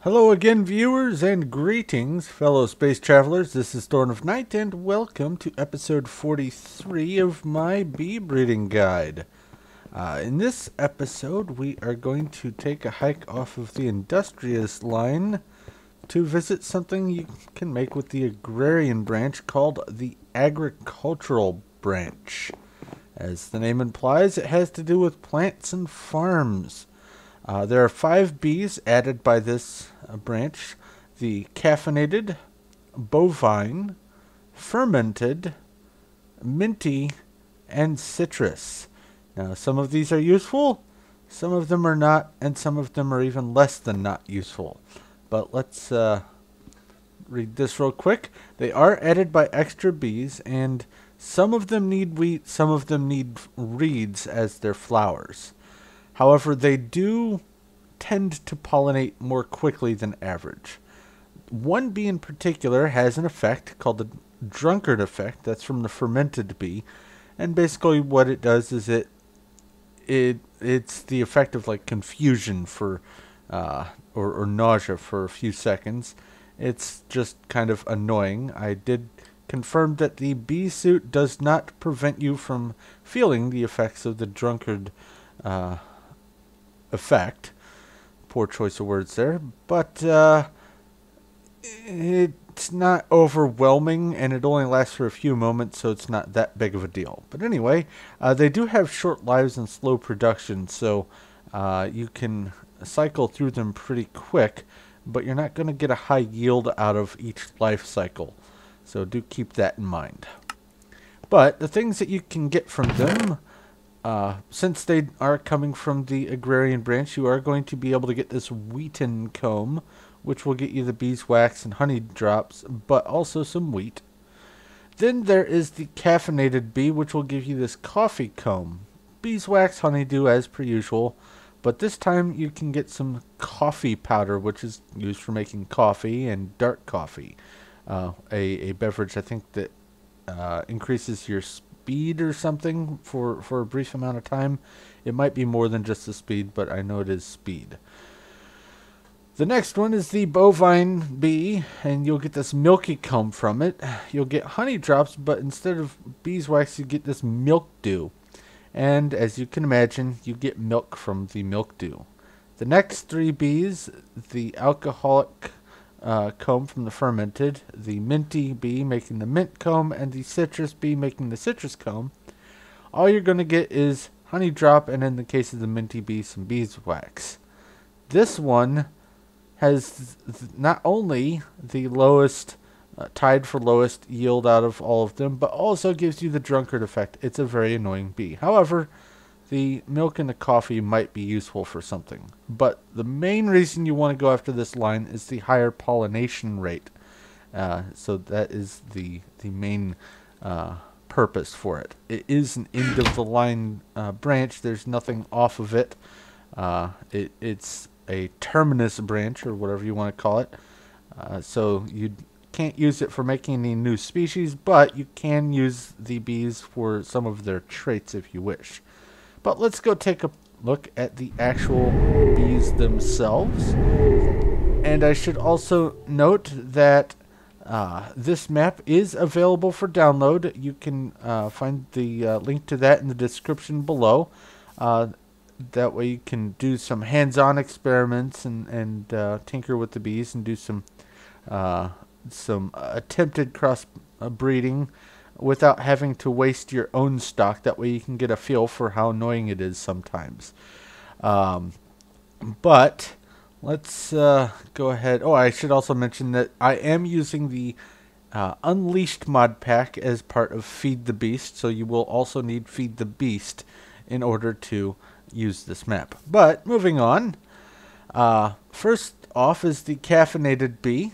Hello again, viewers, and greetings, fellow space travelers. This is Thorn of Night, and welcome to episode 43 of my bee breeding guide. In this episode, we are going to take a hike off of the Industrious line to visit something you can make with the Agrarian branch called the Agricultural branch. As the name implies, it has to do with plants and farms. There are 5 bees added by this branch: the caffeinated, bovine, fermented, minty, and citrus. Now, some of these are useful, some of them are not, and some of them are even less than not useful. But let's read this real quick. They are added by extra bees, and some of them need wheat, some of them need reeds as their flowers. However, they do tend to pollinate more quickly than average. One bee in particular has an effect called the drunkard effect. That's from the fermented bee. And basically what it does is it's the effect of like confusion for or nausea for a few seconds. It's just kind of annoying. I did confirm that the bee suit does not prevent you from feeling the effects of the drunkard effect. Poor choice of words there, but it's not overwhelming, and it only lasts for a few moments, so it's not that big of a deal. But anyway, they do have short lives and slow production, so you can cycle through them pretty quick, but you're not going to get a high yield out of each life cycle, so do keep that in mind. But the things that you can get from them, since they are coming from the Agrarian branch, you are going to be able to get this wheaten comb, which will get you the beeswax and honey drops, but also some wheat. Then there is the caffeinated bee, which will give you this coffee comb. Beeswax, honeydew as per usual, but this time you can get some coffee powder, which is used for making coffee and dark coffee. A beverage, I think, that increases your speed or something for a brief amount of time. It might be more than just the speed, but I know it is speed. The next one is the bovine bee, and you'll get this milky comb from it. You'll get honey drops, but instead of beeswax, you get this milk dew. And as you can imagine, you get milk from the milk dew. The next 3 bees, the alcoholic comb from the fermented, the minty bee making the mint comb, and the citrus bee making the citrus comb. All you're going to get is honey drop, and in the case of the minty bee, some beeswax. This one has not only the lowest, tied for lowest yield out of all of them, but also gives you the drunkard effect. It's a very annoying bee. However, the milk and the coffee might be useful for something. But the main reason you want to go after this line is the higher pollination rate. So that is the main purpose for it. It is an end of the line branch. There's nothing off of it. It's a terminus branch, or whatever you want to call it. So you can't use it for making any new species, but you can use the bees for some of their traits if you wish. But let's go take a look at the actual bees themselves. And I should also note that this map is available for download. You can find the link to that in the description below. That way you can do some hands-on experiments and tinker with the bees and do some attempted cross breeding without having to waste your own stock. That way you can get a feel for how annoying it is sometimes. But let's go ahead. Oh, I should also mention that I am using the Unleashed mod pack as part of Feed the Beast, so you will also need Feed the Beast in order to use this map. But moving on, first off is the caffeinated bee.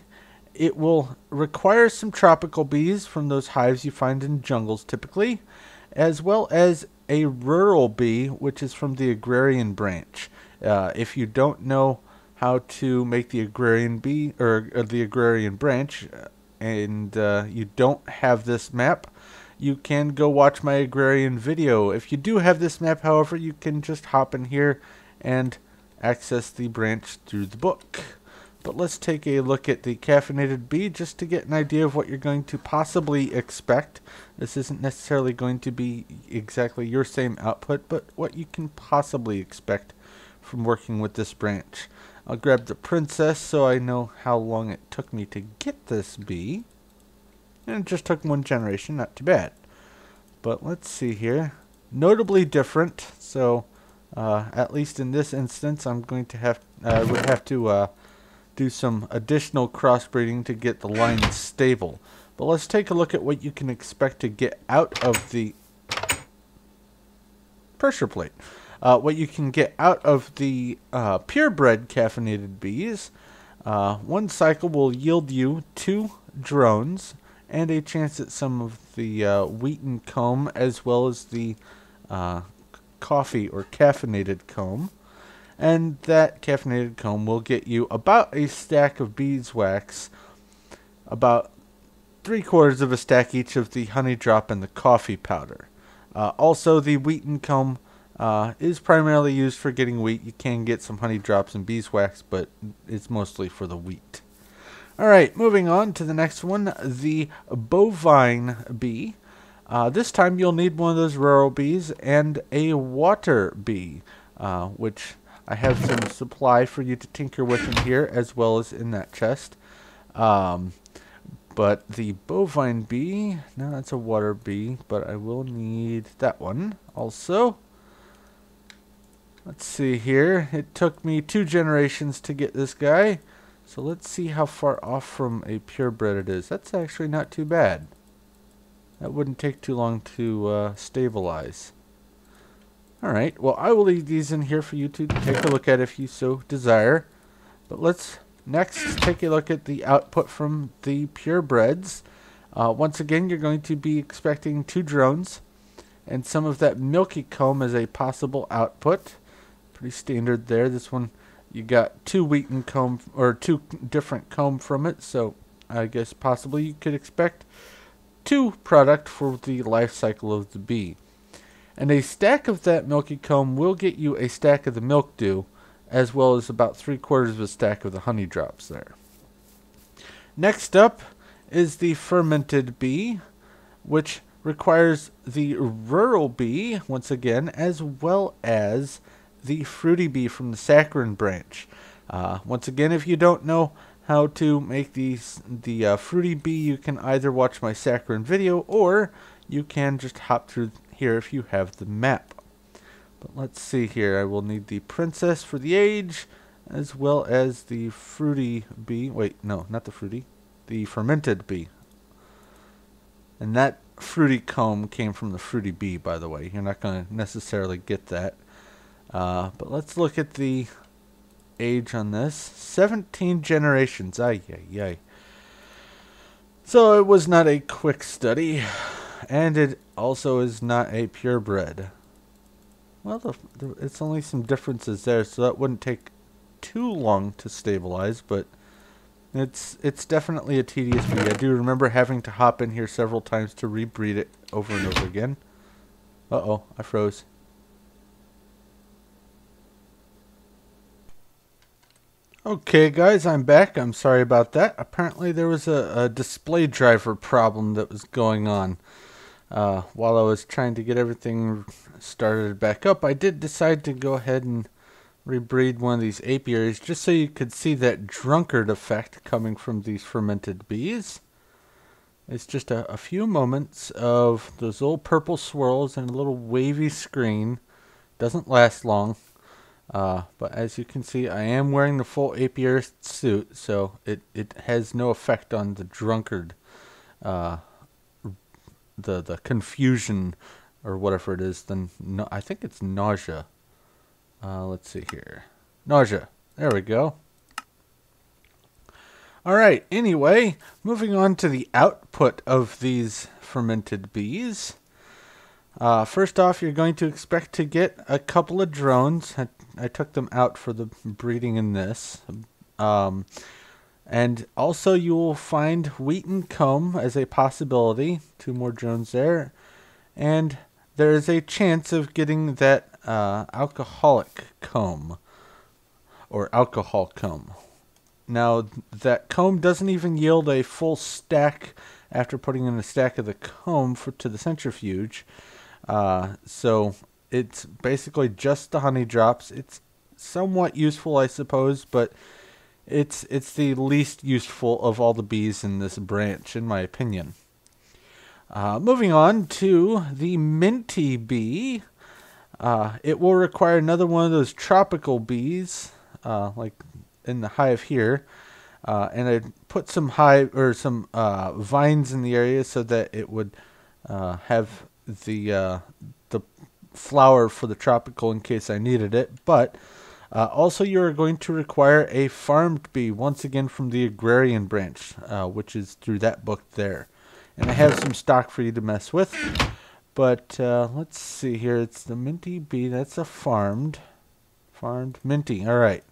It will require some tropical bees from those hives you find in jungles typically, as well as a rural bee, which is from the Agrarian branch. If you don't know how to make the Agrarian bee, or the Agrarian branch, and you don't have this map, you can go watch my Agrarian video. If you do have this map, however, you can just hop in here and access the branch through the book. But let's take a look at the caffeinated bee just to get an idea of what you're going to possibly expect. This isn't necessarily going to be exactly your same output, but what you can possibly expect from working with this branch. I'll grab the princess so I know how long it took me to get this bee. And it just took 1 generation, not too bad. But let's see here. Notably different, so at least in this instance I'm going to would have to do some additional crossbreeding to get the line stable. But let's take a look at what you can expect to get out of the pressure plate. What you can get out of the purebred caffeinated bees. 1 cycle will yield you 2 drones and a chance at some of the wheaten comb as well as the coffee or caffeinated comb. And that caffeinated comb will get you about a stack of beeswax, about 3/4 of a stack each of the honey drop and the coffee powder. Also, the wheaten comb is primarily used for getting wheat. You can get some honey drops and beeswax, but it's mostly for the wheat. Alright, moving on to the next one, the bovine bee. This time you'll need one of those rural bees and a water bee, which I have some supply for you to tinker with in here as well as in that chest. But the bovine bee, no, that's a water bee, but I will need that one also. Let's see here. It took me 2 generations to get this guy. So let's see how far off from a purebred it is. That's actually not too bad. That wouldn't take too long to stabilize. Alright, well I will leave these in here for you to take a look at if you so desire. But let's next take a look at the output from the purebreds. Once again, you're going to be expecting 2 drones and some of that milky comb as a possible output. Pretty standard there. This one, you got 2 wheaten comb, or 2 different comb from it, so I guess possibly you could expect 2 product for the life cycle of the bee. And a stack of that milky comb will get you a stack of the milk dew, as well as about 3/4 of a stack of the honey drops there. Next up is the fermented bee, which requires the rural bee, once again, as well as the fruity bee from the saccharine branch. Once again, if you don't know how to make the fruity bee, you can either watch my saccharine video or you can just hop through here if you have the map. But let's see here. I will need the princess for the age, as well as the fruity bee. Wait, no, not the fruity. The fermented bee. And that fruity comb came from the fruity bee, by the way. You're not going to necessarily get that. But let's look at the age on this. 17 generations. Ay, ay, ay. So it was not a quick study. And it also is not a purebred. Well, it's only some differences there, so that wouldn't take too long to stabilize, but it's definitely a tedious bee. I do remember having to hop in here several times to rebreed it over and over again. Uh-oh, I froze. Okay, guys, I'm back. I'm sorry about that. Apparently there was a display driver problem that was going on. While I was trying to get everything started back up, I did decide to go ahead and rebreed one of these apiaries just so you could see that drunkard effect coming from these fermented bees. It's just a few moments of those little purple swirls and a little wavy screen. Doesn't last long. But as you can see, I am wearing the full apiarist suit, so it has no effect on the drunkard, the confusion, or whatever it is. No, I think it's nausea. Let's see here. Nausea. There we go. Alright, anyway, moving on to the output of these fermented bees. First off, you're going to expect to get a couple of drones. I took them out for the breeding in this. And also you will find wheaten comb as a possibility. 2 more drones there. And there is a chance of getting that alcoholic comb. Or alcohol comb. Now, that comb doesn't even yield a full stack after putting in a stack of the comb to the centrifuge. So it's basically just the honey drops. It's somewhat useful, I suppose, but it's the least useful of all the bees in this branch, in my opinion. Moving on to the minty bee. It will require another one of those tropical bees, like in the hive here. And I put some vines in the area so that it would have the flower for the tropical in case I needed it. But also you are going to require a farmed bee, once again from the agrarian branch, which is through that book there. And I have some stock for you to mess with. But let's see here. It's the minty bee. That's a farmed minty. All right.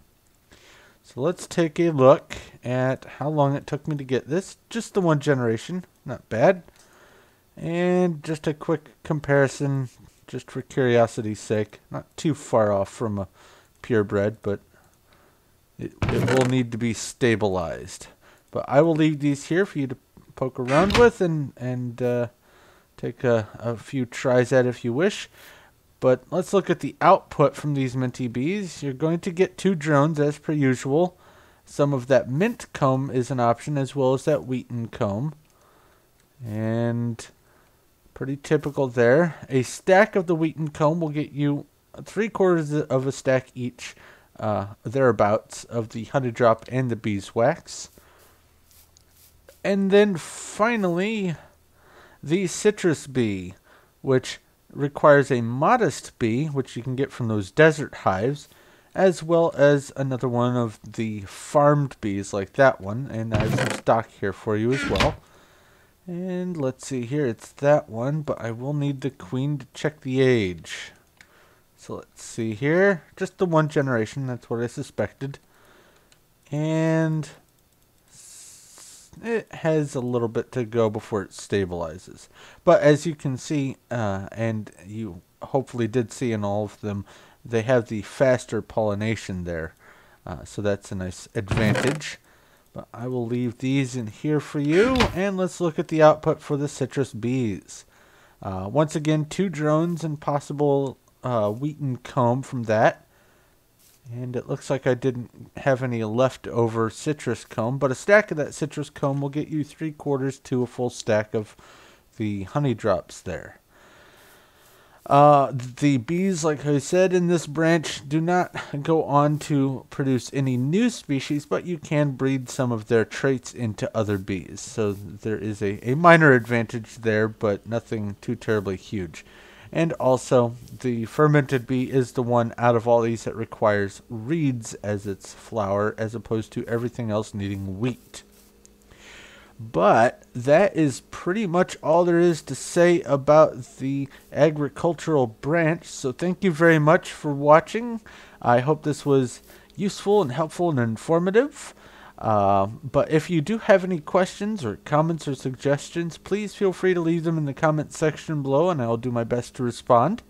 So let's take a look at how long it took me to get this. Just the one generation. Not bad. And just a quick comparison, just for curiosity's sake. Not too far off from a purebred, but it will need to be stabilized. But I will leave these here for you to poke around with and take a few tries at if you wish. But let's look at the output from these minty bees. You're going to get 2 drones as per usual. Some of that mint comb is an option, as well as that wheaten comb. And pretty typical there. A stack of the wheaten comb will get you 3/4 of a stack each, thereabouts, of the honey drop and the beeswax. And then finally, the citrus bee, which requires a modest bee, which you can get from those desert hives, as well as another one of the farmed bees like that one. And I have some stock here for you as well. And let's see here, it's that one, but I will need the queen to check the age. So let's see here, just the one generation, that's what I suspected. And it has a little bit to go before it stabilizes. But as you can see, and you hopefully did see in all of them, they have the faster pollination there. So that's a nice advantage. But I will leave these in here for you. And let's look at the output for the citrus bees. Once again, 2 drones and possible wheaten comb from that. And it looks like I didn't have any leftover citrus comb, but a stack of that citrus comb will get you 3/4 to a full stack of the honey drops there. The bees, like I said, in this branch do not go on to produce any new species, but you can breed some of their traits into other bees. So there is a minor advantage there, but nothing too terribly huge. And also, the fermented bee is the one out of all these that requires reeds as its flower, as opposed to everything else needing wheat. But that is pretty much all there is to say about the agricultural branch. So thank you very much for watching. I hope this was useful and helpful and informative. But if you do have any questions or comments or suggestions, please feel free to leave them in the comment section below, and I'll do my best to respond.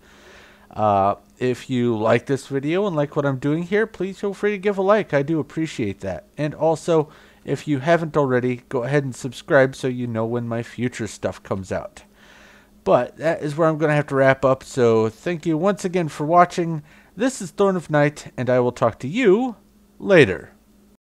If you like this video and like what I'm doing here, please feel free to give a like. I do appreciate that. And also, if you haven't already, go ahead and subscribe so you know when my future stuff comes out. But that is where I'm going to have to wrap up, so thank you once again for watching. This is Thorn of Night, and I will talk to you later.